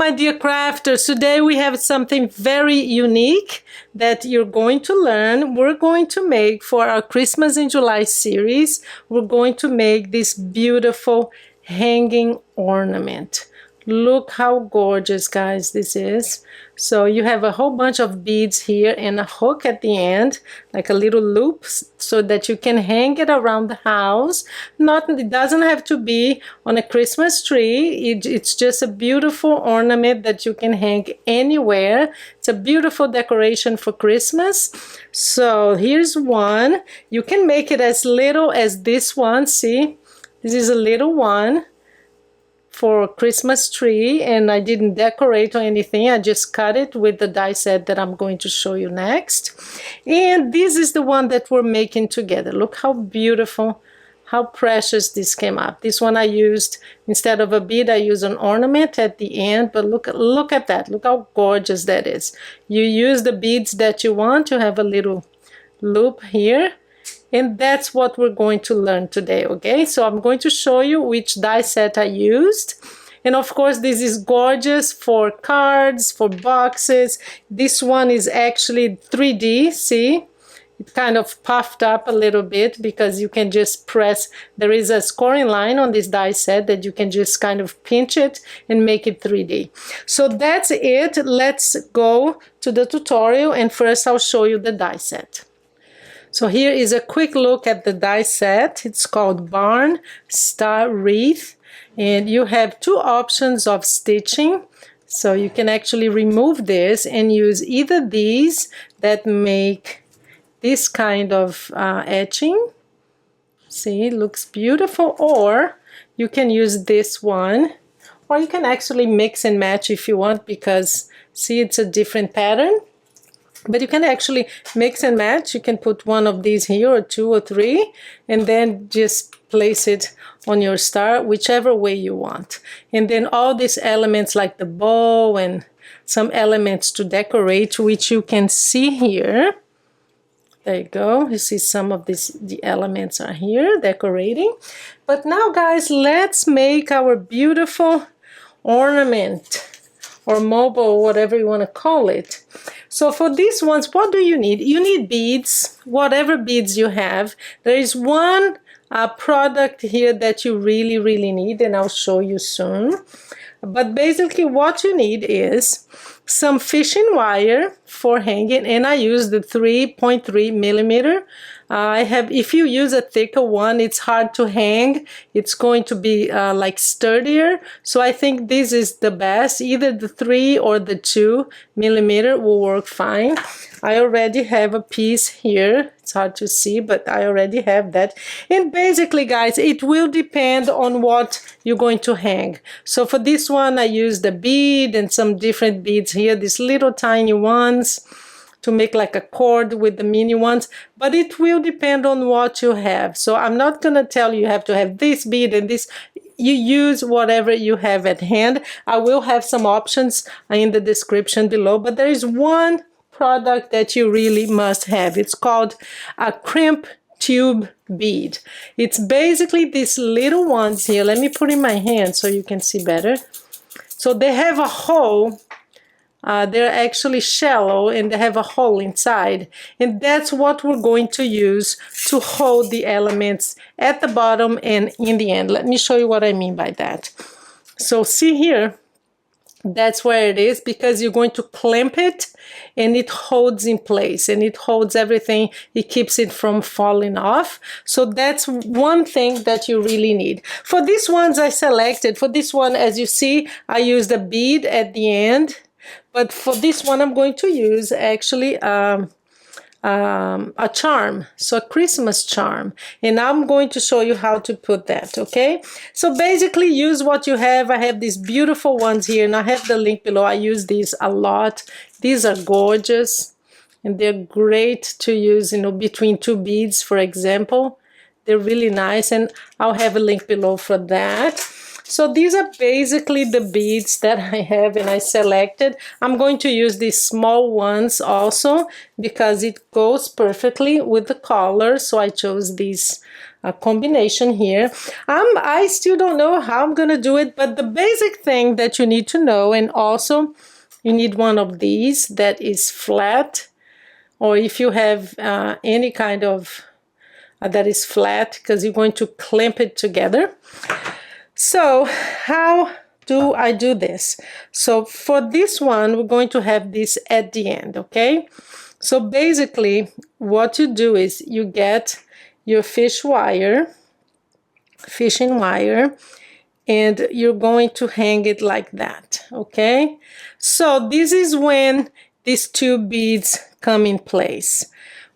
my dear crafters. Today we have something very unique that you're going to learn. We're going to make for our Christmas in July series. We're going to make this beautiful hanging ornament. Look how gorgeous, guys, this is. So you have a whole bunch of beads here and a hook at the end, like a little loop, so that you can hang it around the house. It doesn't have to be on a Christmas tree. It's just a beautiful ornament that you can hang anywhere. It's a beautiful decoration for Christmas. So here's one. You can make it as little as this one. See, this is a little one for a Christmas tree, and I didn't decorate or anything. I just cut it with the die set that I'm going to show you next. And this is the one that we're making together. Look how beautiful, how precious this came up. This one I used, instead of a bead, I used an ornament at the end, but look at that. Look how gorgeous that is. You use the beads that you want. You have a little loop here. And that's what we're going to learn today, okay? So I'm going to show you which die set I used. And of course, this is gorgeous for cards, for boxes. This one is actually 3D, see? It kind of puffed up a little bit because you can just press. There is a scoring line on this die set that you can just kind of pinch it and make it 3D. So that's it. Let's go to the tutorial, and first I'll show you the die set. So here is a quick look at the die set. It's called Barn Star Wreath, and you have two options of stitching. So you can actually remove this and use either these that make this kind of etching. See, it looks beautiful. Or you can use this one, or you can actually mix and match if you want, because see, it's a different pattern. But you can actually mix and match. You can put one of these here, or two or three, and then just place it on your star, whichever way you want. And then all these elements like the bow and some elements to decorate, which you can see here. There you go. You see some of the elements are here decorating. But now, guys, let's make our beautiful ornament, or mobile, whatever you want to call it. So for these ones, what do you need? You need beads, whatever beads you have. There is one product here that you really, really need, and I'll show you soon. But basically what you need is some fishing wire for hanging, and I use the 3.3 millimeter. If you use a thicker one, it's hard to hang. It's going to be like sturdier. So I think this is the best. Either the 3 or the 2 millimeter will work fine. I already have a piece here. It's hard to see, but I already have that. And basically, guys, it will depend on what you're going to hang. So for this one, I used a bead and some different beads here, these little tiny ones, to make like a cord with the mini ones, but it will depend on what you have. So I'm not gonna tell you have to have this bead and this. You use whatever you have at hand. I will have some options in the description below, but there is one product that you really must have. It's called a crimp tube bead. It's basically these little ones here. Let me put in my hand so you can see better. So they have a hole. They're actually shallow and they have a hole inside, and that's what we're going to use to hold the elements at the bottom and in the end. Let me show you what I mean by that. So see here, that's where it is, because you're going to clamp it and it holds in place and it holds everything. It keeps it from falling off. So that's one thing that you really need. For these ones I selected, for this one, as you see, I used a bead at the end. But for this one, I'm going to use actually a charm, so a Christmas charm. And I'm going to show you how to put that, okay? So basically use what you have. I have these beautiful ones here, and I have the link below. I use these a lot. These are gorgeous, and they're great to use, you know, between two beads, for example. They're really nice, and I'll have a link below for that. So these are basically the beads that I have and I selected. I'm going to use these small ones also because it goes perfectly with the color. So I chose this combination here. I still don't know how I'm gonna do it, but the basic thing that you need to know, and also you need one of these that is flat, or if you have any kind of that is flat, because you're going to clamp it together. So how do I do this? So for this one, we're going to have this at the end, okay? So basically what you do is you get your fishing wire, and you're going to hang it like that, okay? So this is when these two beads come in place.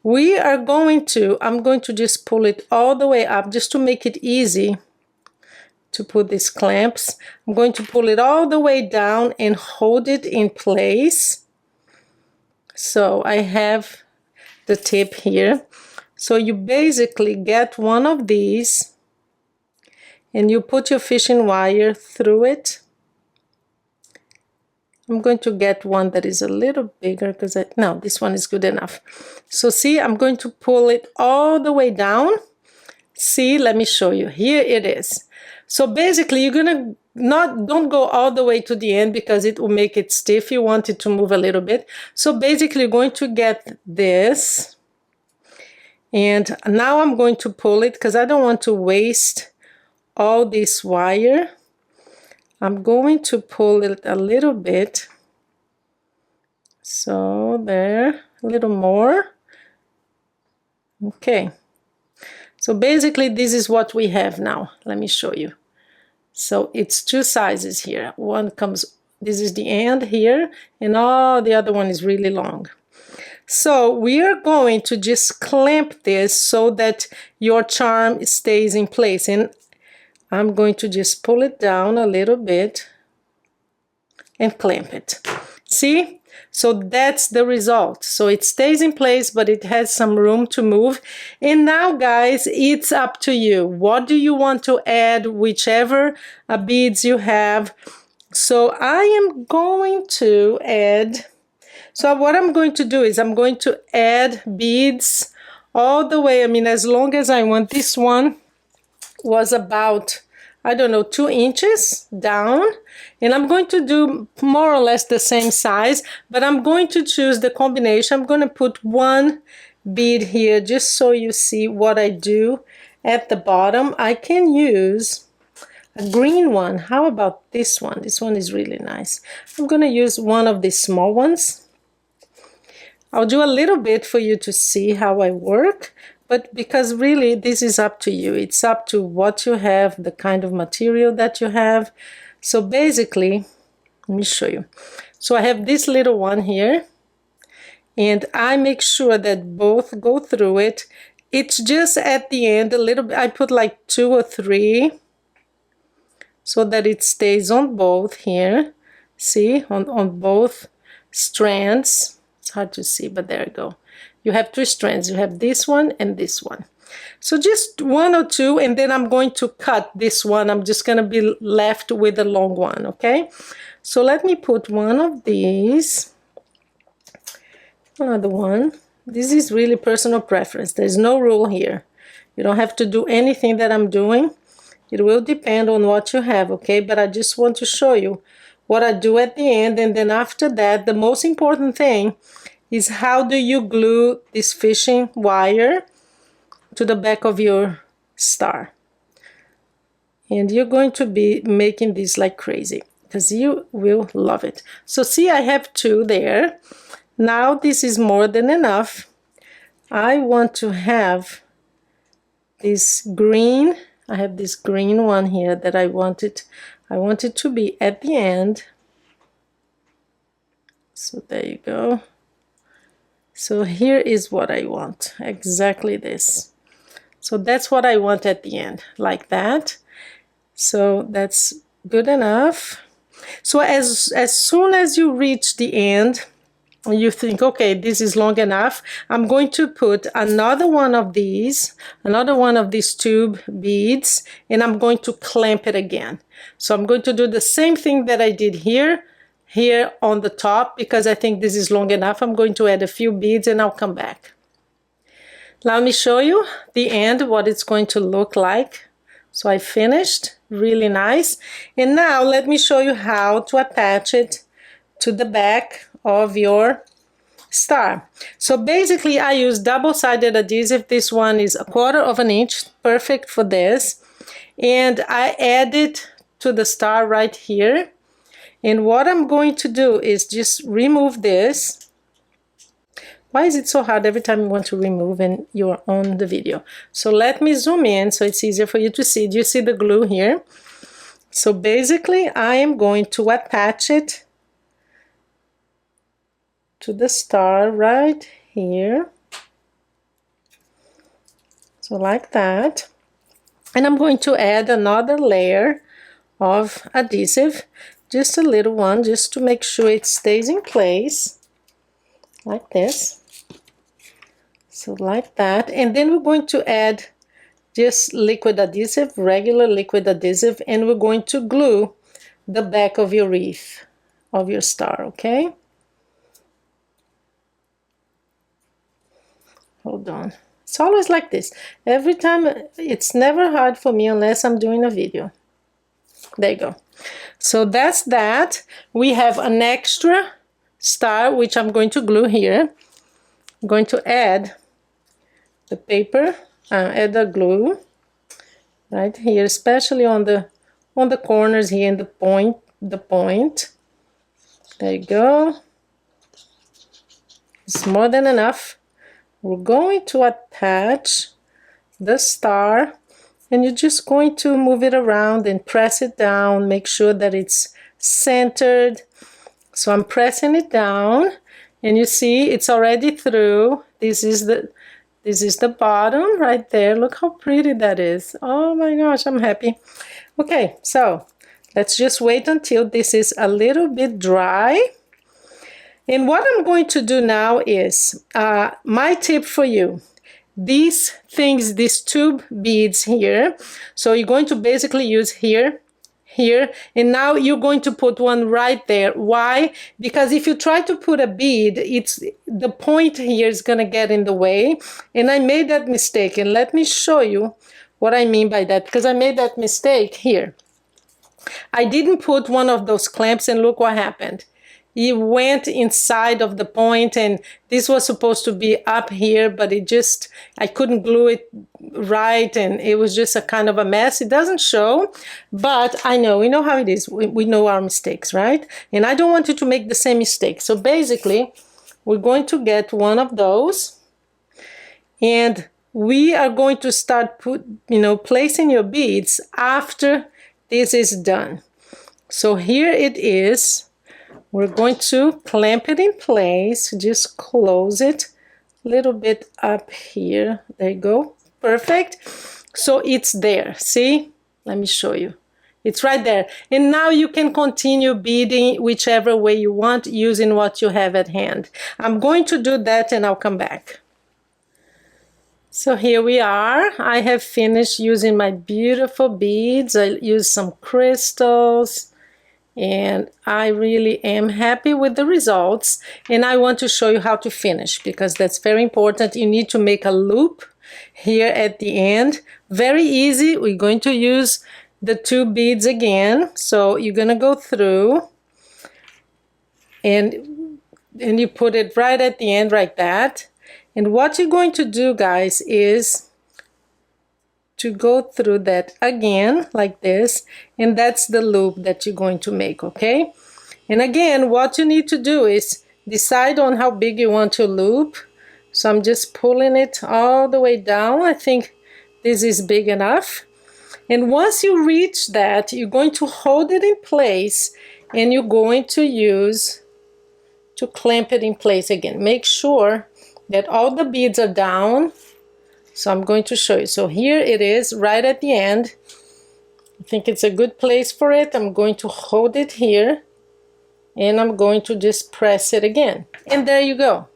I'm going to just pull it all the way up just to make it easy to put these clamps. I'm going to pull it all the way down and hold it in place. So I have the tip here. So you basically get one of these and you put your fishing wire through it. I'm going to get one that is a little bigger because no, this one is good enough. So see, I'm going to pull it all the way down. See, let me show you. Here it is. So basically you're gonna don't go all the way to the end because it will make it stiff. You want it to move a little bit. So basically you're going to get this. And now I'm going to pull it because I don't want to waste all this wire. I'm going to pull it a little bit. So there, a little more. Okay. So basically this is what we have now. Let me show you. So it's two sizes here. One comes, this is the end here, and the other one is really long. So we are going to just clamp this so that your charm stays in place. And I'm going to just pull it down a little bit and clamp it. See? So that's the result. So it stays in place, but it has some room to move. And now, guys, it's up to you. What do you want to add? Whichever beads you have. So I am going to add, so what I'm going to do is I'm going to add beads all the way. I mean, as long as I want. This one was about, I don't know, 2 inches down, and I'm going to do more or less the same size, but I'm going to choose the combination. I'm going to put one bead here just so you see what I do at the bottom. I can use a green one. How about this one? This one is really nice. I'm going to use one of these small ones. I'll do a little bit for you to see how I work. But because really this is up to you. It's up to what you have, the kind of material that you have. So basically, let me show you. So I have this little one here, and I make sure that both go through it. It's just at the end a little bit, I put like 2 or 3 so that it stays on both here. See, on both strands. It's hard to see, but there you go. You have 2 strands. You have this one and this one. So just 1 or 2, and then I'm going to cut this one. I'm just going to be left with the long one, okay? So let me put one of these. Another one. This is really personal preference. There's no rule here. You don't have to do anything that I'm doing. It will depend on what you have, okay? But I just want to show you what I do at the end, and then after that, the most important thing is how do you glue this fishing wire to the back of your star. And you're going to be making this like crazy because you will love it. So see, I have 2 there. Now this is more than enough. I want to have this green. I have this green one here that I want it to be at the end. So there you go. So here is what I want, exactly this. So that's what I want at the end, like that. So that's good enough. So as soon as you reach the end, you think, okay, this is long enough, I'm going to put another one of these tube beads, and I'm going to clamp it again. So I'm going to do the same thing that I did here on the top, because I think this is long enough. I'm going to add a few beads and I'll come back. Let me show you the end, what it's going to look like. So I finished, really nice. And now let me show you how to attach it to the back of your star. So basically I use double-sided adhesive. This one is 1/4 inch, perfect for this. And I add it to the star right here. And what I'm going to do is just remove this. Why is it so hard every time you want to remove and you're on the video? So let me zoom in so it's easier for you to see. Do you see the glue here? So basically I am going to attach it to the star right here. So like that. And I'm going to add another layer of adhesive, just a little one, just to make sure it stays in place, like this. So like that. And then we're going to add just liquid adhesive, regular liquid adhesive, and we're going to glue the back of your wreath, of your star, okay? Hold on. It's always like this. Every time, it's never hard for me unless I'm doing a video. There you go. So that's that. We have an extra star, which I'm going to glue here. I'm going to add the paper, add the glue right here, especially on the corners here and the point. There you go. It's more than enough. We're going to attach the star, and you're just going to move it around and press it down, make sure that it's centered. So I'm pressing it down, and you see it's already through. This is the bottom right there. Look how pretty that is. Oh my gosh, I'm happy. Okay, so let's just wait until this is a little bit dry. And what I'm going to do now is, my tip for you, these things, these tube beads here, so you're going to basically use here, and now you're going to put one right there. Why? Because if you try to put a bead, the point here is going to get in the way, and I made that mistake, and let me show you what I mean by that, because I made that mistake here. I didn't put one of those clamps, and look what happened. It went inside of the point, and this was supposed to be up here, but I couldn't glue it right, and it was just a kind of a mess. It doesn't show, but we know how it is. We know our mistakes, right? And I don't want you to make the same mistake. So basically, we're going to get one of those, and we are going to start placing your beads after this is done. So here it is. We're going to clamp it in place, just close it a little bit up here. There you go, perfect. So it's there, see? Let me show you. It's right there. And now you can continue beading whichever way you want, using what you have at hand. I'm going to do that and I'll come back. So here we are. I have finished using my beautiful beads. I used some crystals, and I really am happy with the results, and I want to show you how to finish, because that's very important. You need to make a loop here at the end. Very easy. We're going to use the two beads again. So you're going to go through, and you put it right at the end like that. And what you're going to do, guys, is to go through that again like this, and that's the loop that you're going to make, okay? And again, what you need to do is decide on how big you want your loop. So I'm just pulling it all the way down. I think this is big enough. And once you reach that, you're going to hold it in place, and you're going to use to clamp it in place again. Make sure that all the beads are down. So I'm going to show you. So here it is right at the end. I think it's a good place for it. I'm going to hold it here and I'm going to just press it again. And there you go.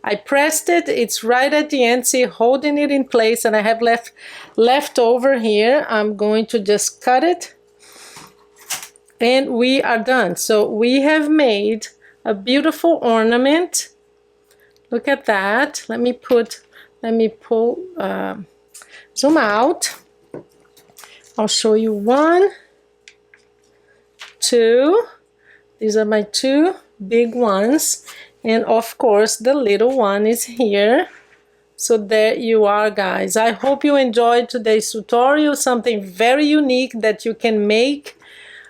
I pressed it, it's right at the end, see, holding it in place, and I have left over here. I'm going to just cut it, and we are done. So we have made a beautiful ornament. Look at that. Let me pull, zoom out. I'll show you 1, 2. These are my 2 big ones. And of course, the little one is here. So there you are, guys. I hope you enjoyed today's tutorial, something very unique that you can make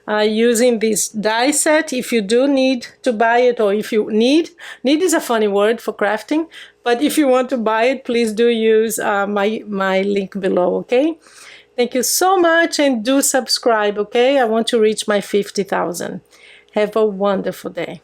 using this die set. If you do need to buy it, or if you need is a funny word for crafting, but if you want to buy it, please do use my link below, okay? Thank you so much, and do subscribe, okay? I want to reach my 50,000. Have a wonderful day.